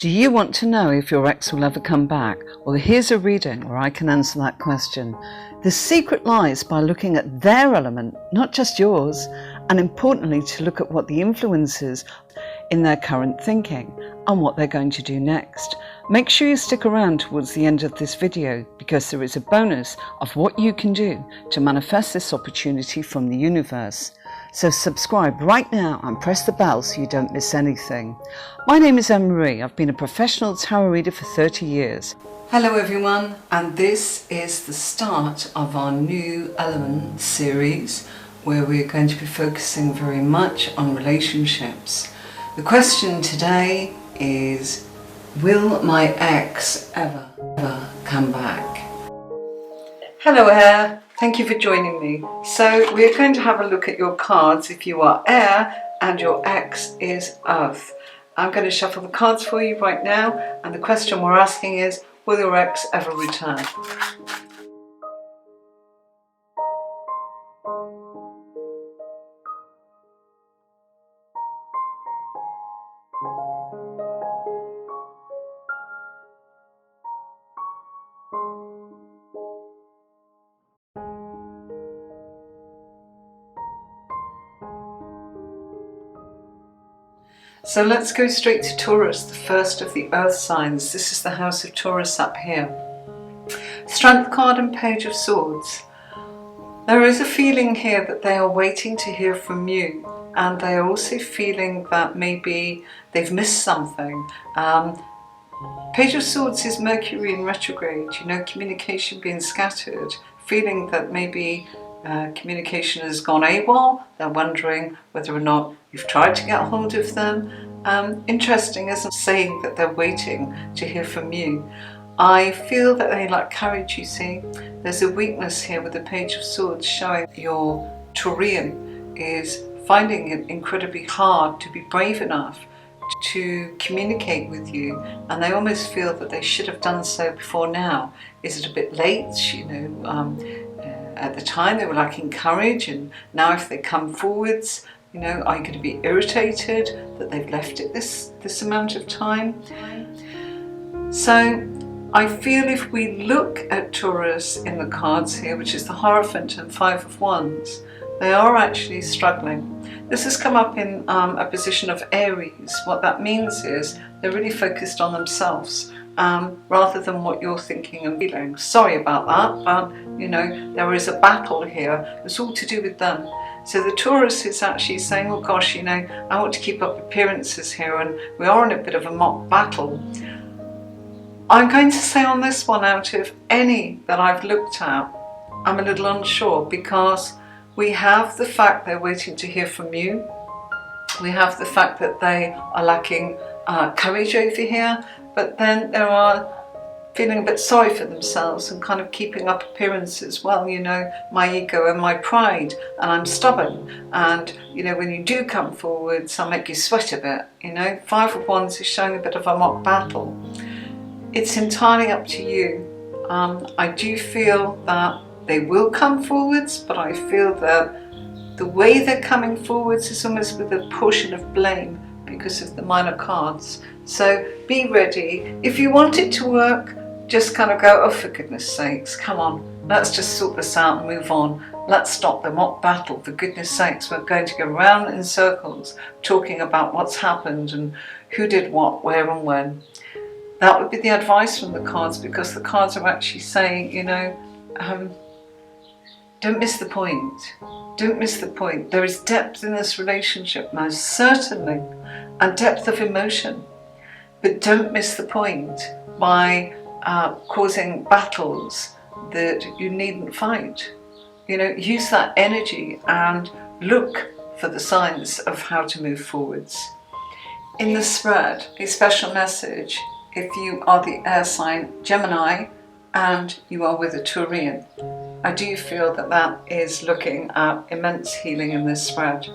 Do you want to know if your ex will ever come back? Well, here's a reading where I can answer that question. The secret lies by looking at their element, not just yours, and importantly to look at what the influences in their current thinking and what they're going to do next. Make sure you stick around towards the end of this video because there is a bonus of what you can do to manifest this opportunity from the universe. So subscribe right now and press the bell so you don't miss anything. My name is Anne-Marie. I've been a professional tarot reader for 30 years. Hello everyone, and this is the start of our new element series where we're going to be focusing very much on relationships. The question today is, will my ex ever come back? Hello Air, thank you for joining me. So we're going to have a look at your cards if you are Air and your ex is Earth. I'm going to shuffle the cards for you right now, and the question we're asking is, will your ex ever return? So let's go straight to Taurus, the first of the earth signs. This is the house of Taurus up here. Strength card and Page of Swords. There is a feeling here that they are waiting to hear from you, and they are also feeling that maybe they've missed something. Page of Swords is Mercury in retrograde, communication being scattered, feeling that maybe communication has gone AWOL. They're wondering whether or not you've tried to get hold of them. Interesting, isn't it? Saying that they're waiting to hear from you. I feel that they lack courage, you see. There's a weakness here with the Page of Swords showing your Taurian is finding it incredibly hard to be brave enough to communicate with you, and they almost feel that they should have done so before now. Is it a bit late? At the time they were lacking courage, and now if they come forwards, are you going to be irritated that they've left it this amount of time? So I feel if we look at Taurus in the cards here, which is the Hierophant and Five of Wands, they are actually struggling. This has come up in a position of Aries. What that means is they're really focused on themselves rather than what you're thinking and feeling. Sorry about that, but there is a battle here. It's all to do with them. So the Taurus is actually saying, oh gosh, I want to keep up appearances here, and we are in a bit of a mock battle. I'm going to say on this one, out of any that I've looked at, I'm a little unsure, because we have the fact they're waiting to hear from you. We have the fact that they are lacking courage over here, but then there are feeling a bit sorry for themselves and kind of keeping up appearances. Well, my ego and my pride, and I'm stubborn, and when you do come forwards, I'll make you sweat a bit. Five of Wands is showing a bit of a mock battle. It's entirely up to you. I do feel that they will come forwards, but I feel that the way they're coming forwards is almost with a portion of blame because of the minor cards. So be ready. If you want it to work, just kind of go, oh, for goodness sakes, come on, let's just sort this out and move on. Let's stop the mock battle, for goodness sakes. We're going to go round in circles talking about what's happened and who did what, where and when. That would be the advice from the cards, because the cards are actually saying, don't miss the point. Don't miss the point. There is depth in this relationship, most certainly, and depth of emotion. But don't miss the point by causing battles that you needn't fight. Use that energy and look for the signs of how to move forwards. In the spread, a special message if you are the air sign Gemini and you are with a Taurian. I do feel that is looking at immense healing in this spread.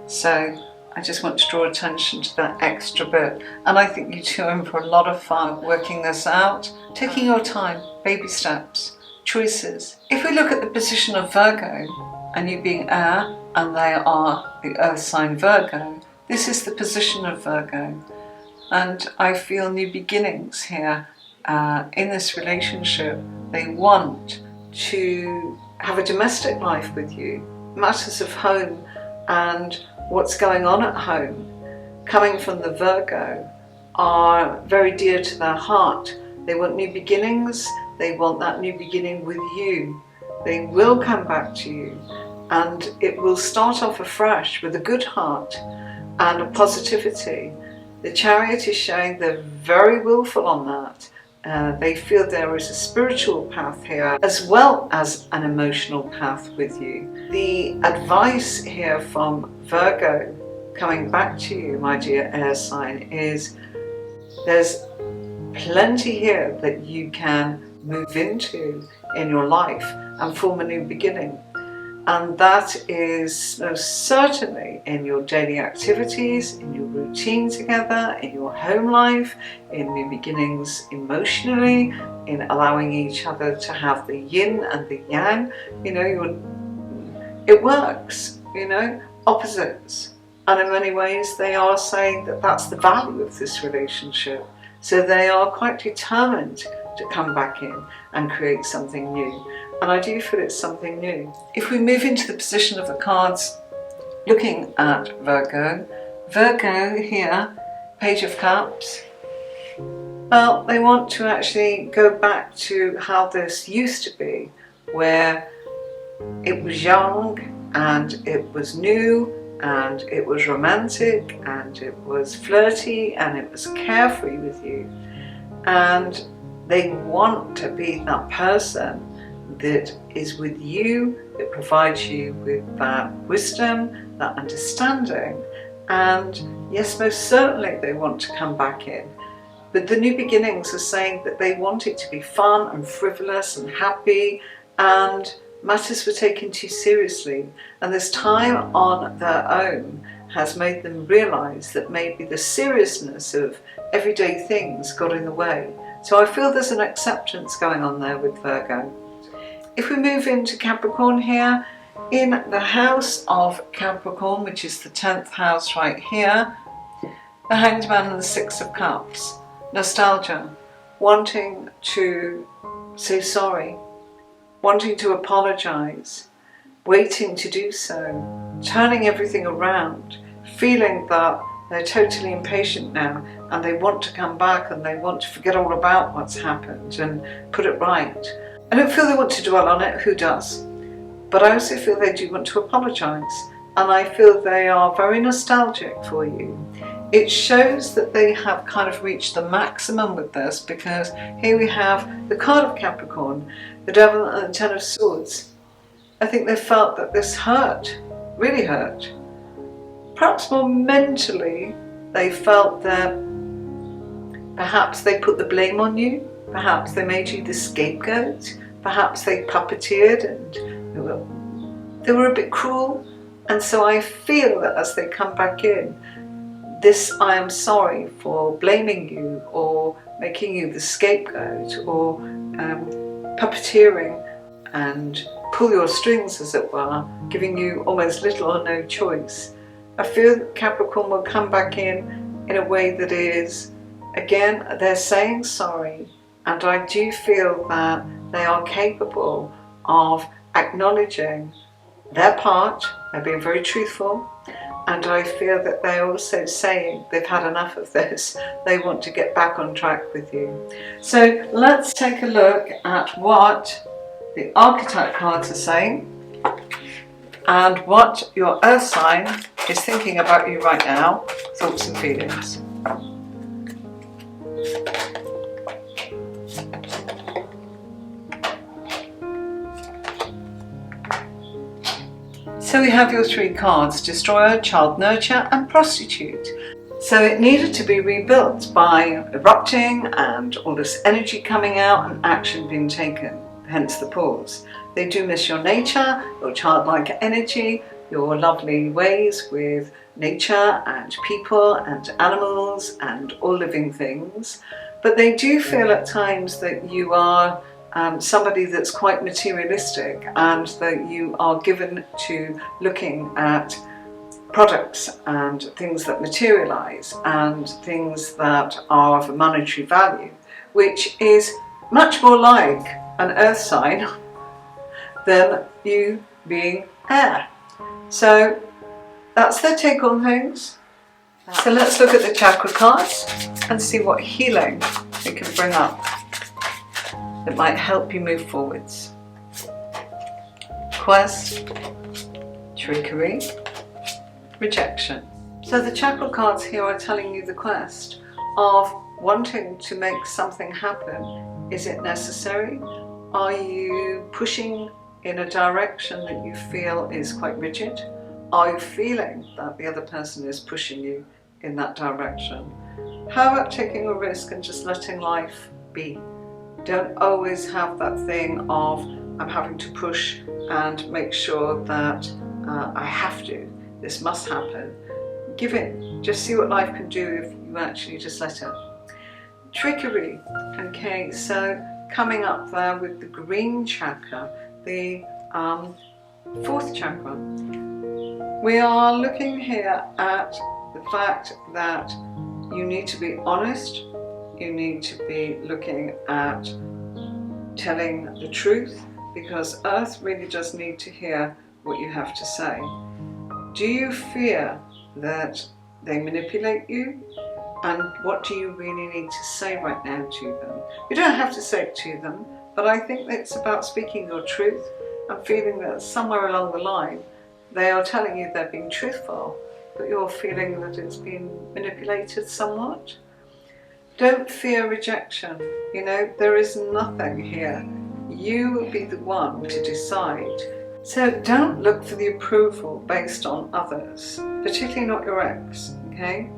So I just want to draw attention to that extra bit. And I think you two are in for a lot of fun working this out, taking your time, baby steps, choices. If we look at the position of Virgo, and you being air, and they are the earth sign Virgo, this is the position of Virgo. and I feel new beginnings here in this relationship. They want to have a domestic life with you. Matters of home and what's going on at home, coming from the Virgo, are very dear to their heart. They want new beginnings. They want that new beginning with you. They will come back to you, and it will start off afresh with a good heart and a positivity. The Chariot is showing they're very willful on that. They feel there is a spiritual path here as well as an emotional path with you. The advice here from Virgo coming back to you, my dear air sign, is there's plenty here that you can move into in your life and form a new beginning. And that is most certainly in your daily activities, in your routine together, in your home life, in new beginnings emotionally, in allowing each other to have the yin and the yang. You know, it works, you know, opposites. And in many ways they are saying that that's the value of this relationship. So they are quite determined to come back in and create something new. And I do feel it's something new. If we move into the position of the cards, looking at Virgo, Virgo here, Page of Cups, well, they want to actually go back to how this used to be, where it was young and it was new and it was romantic and it was flirty and it was carefree with you. And they want to be that person that is with you, that provides you with that wisdom, that understanding. And yes, most certainly they want to come back in. But the new beginnings are saying that they want it to be fun and frivolous and happy, and matters were taken too seriously. And this time on their own has made them realise that maybe the seriousness of everyday things got in the way. So I feel there's an acceptance going on there with Virgo. If we move into Capricorn here, in the house of Capricorn, which is the 10th house right here, the Hanged Man and the Six of Cups, nostalgia, wanting to say sorry, wanting to apologise, waiting to do so, turning everything around, feeling that they're totally impatient now and they want to come back and they want to forget all about what's happened and put it right. I don't feel they want to dwell on it, who does? But I also feel they do want to apologise, and I feel they are very nostalgic for you. It shows that they have kind of reached the maximum with this, because here we have the card of Capricorn, the Devil and the Ten of Swords. I think they felt that this hurt, really hurt. Perhaps more mentally, they felt that perhaps they put the blame on you. Perhaps they made you the scapegoat. Perhaps they puppeteered and they were a bit cruel. And so I feel that as they come back in, this I am sorry for blaming you or making you the scapegoat or puppeteering and pull your strings, as it were, giving you almost little or no choice. I feel that Capricorn will come back in a way that is, again, they're saying sorry. And I do feel that they are capable of acknowledging their part. They're being very truthful. And I feel that they're also saying they've had enough of this. They want to get back on track with you. So let's take a look at what the Archetype cards are saying and what your Earth sign is thinking about you right now, thoughts and feelings. So we have your three cards, Destroyer, Child Nurture and Prostitute. So it needed to be rebuilt by erupting and all this energy coming out and action being taken, hence the pause. They do miss your nature, your childlike energy, your lovely ways with nature and people and animals and all living things. But they do feel at times that you are somebody that's quite materialistic and that you are given to looking at products and things that materialize and things that are of a monetary value, which is much more like an earth sign than you being air. So that's their take on things. So let's look at the chakra cards and see what healing it can bring up that might help you move forwards. Quest, trickery, rejection. So the chakra cards here are telling you the quest of wanting to make something happen. Is it necessary? Are you pushing in a direction that you feel is quite rigid? Are you feeling that the other person is pushing you in that direction? How about taking a risk and just letting life be? Don't always have that thing of I'm having to push and make sure that I have to. This must happen. Give it. Just see what life can do if you actually just let it. Trickery. Okay, so coming up there with the green chakra, the fourth chakra. We are looking here at the fact that you need to be honest. You need to be looking at telling the truth, because Earth really does need to hear what you have to say. Do you fear that they manipulate you? And what do you really need to say right now to them? You don't have to say it to them, but I think it's about speaking your truth and feeling that somewhere along the line they are telling you they're being truthful, but you're feeling that it's been manipulated somewhat. Don't fear rejection. You know, there is nothing here. You will be the one to decide. So don't look for the approval based on others, particularly not your ex, okay?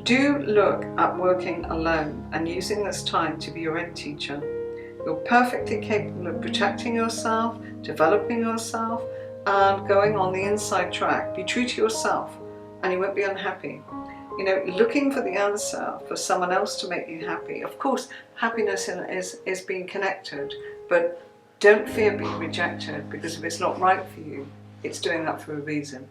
Do look at working alone and using this time to be your own teacher. You're perfectly capable of protecting yourself, developing yourself, and going on the inside track. Be true to yourself and you won't be unhappy. You know, looking for the answer for someone else to make you happy. Of course, happiness is being connected, but don't fear being rejected, because if it's not right for you, it's doing that for a reason.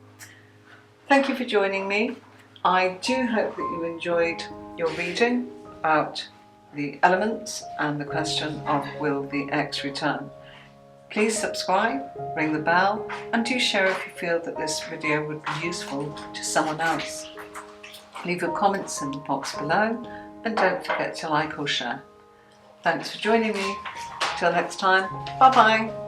Thank you for joining me. I do hope that you enjoyed your reading about the elements and the question of will the ex return. Please subscribe, ring the bell, and do share if you feel that this video would be useful to someone else. Leave your comments in the box below and don't forget to like or share. Thanks for joining me. Till next time, bye bye.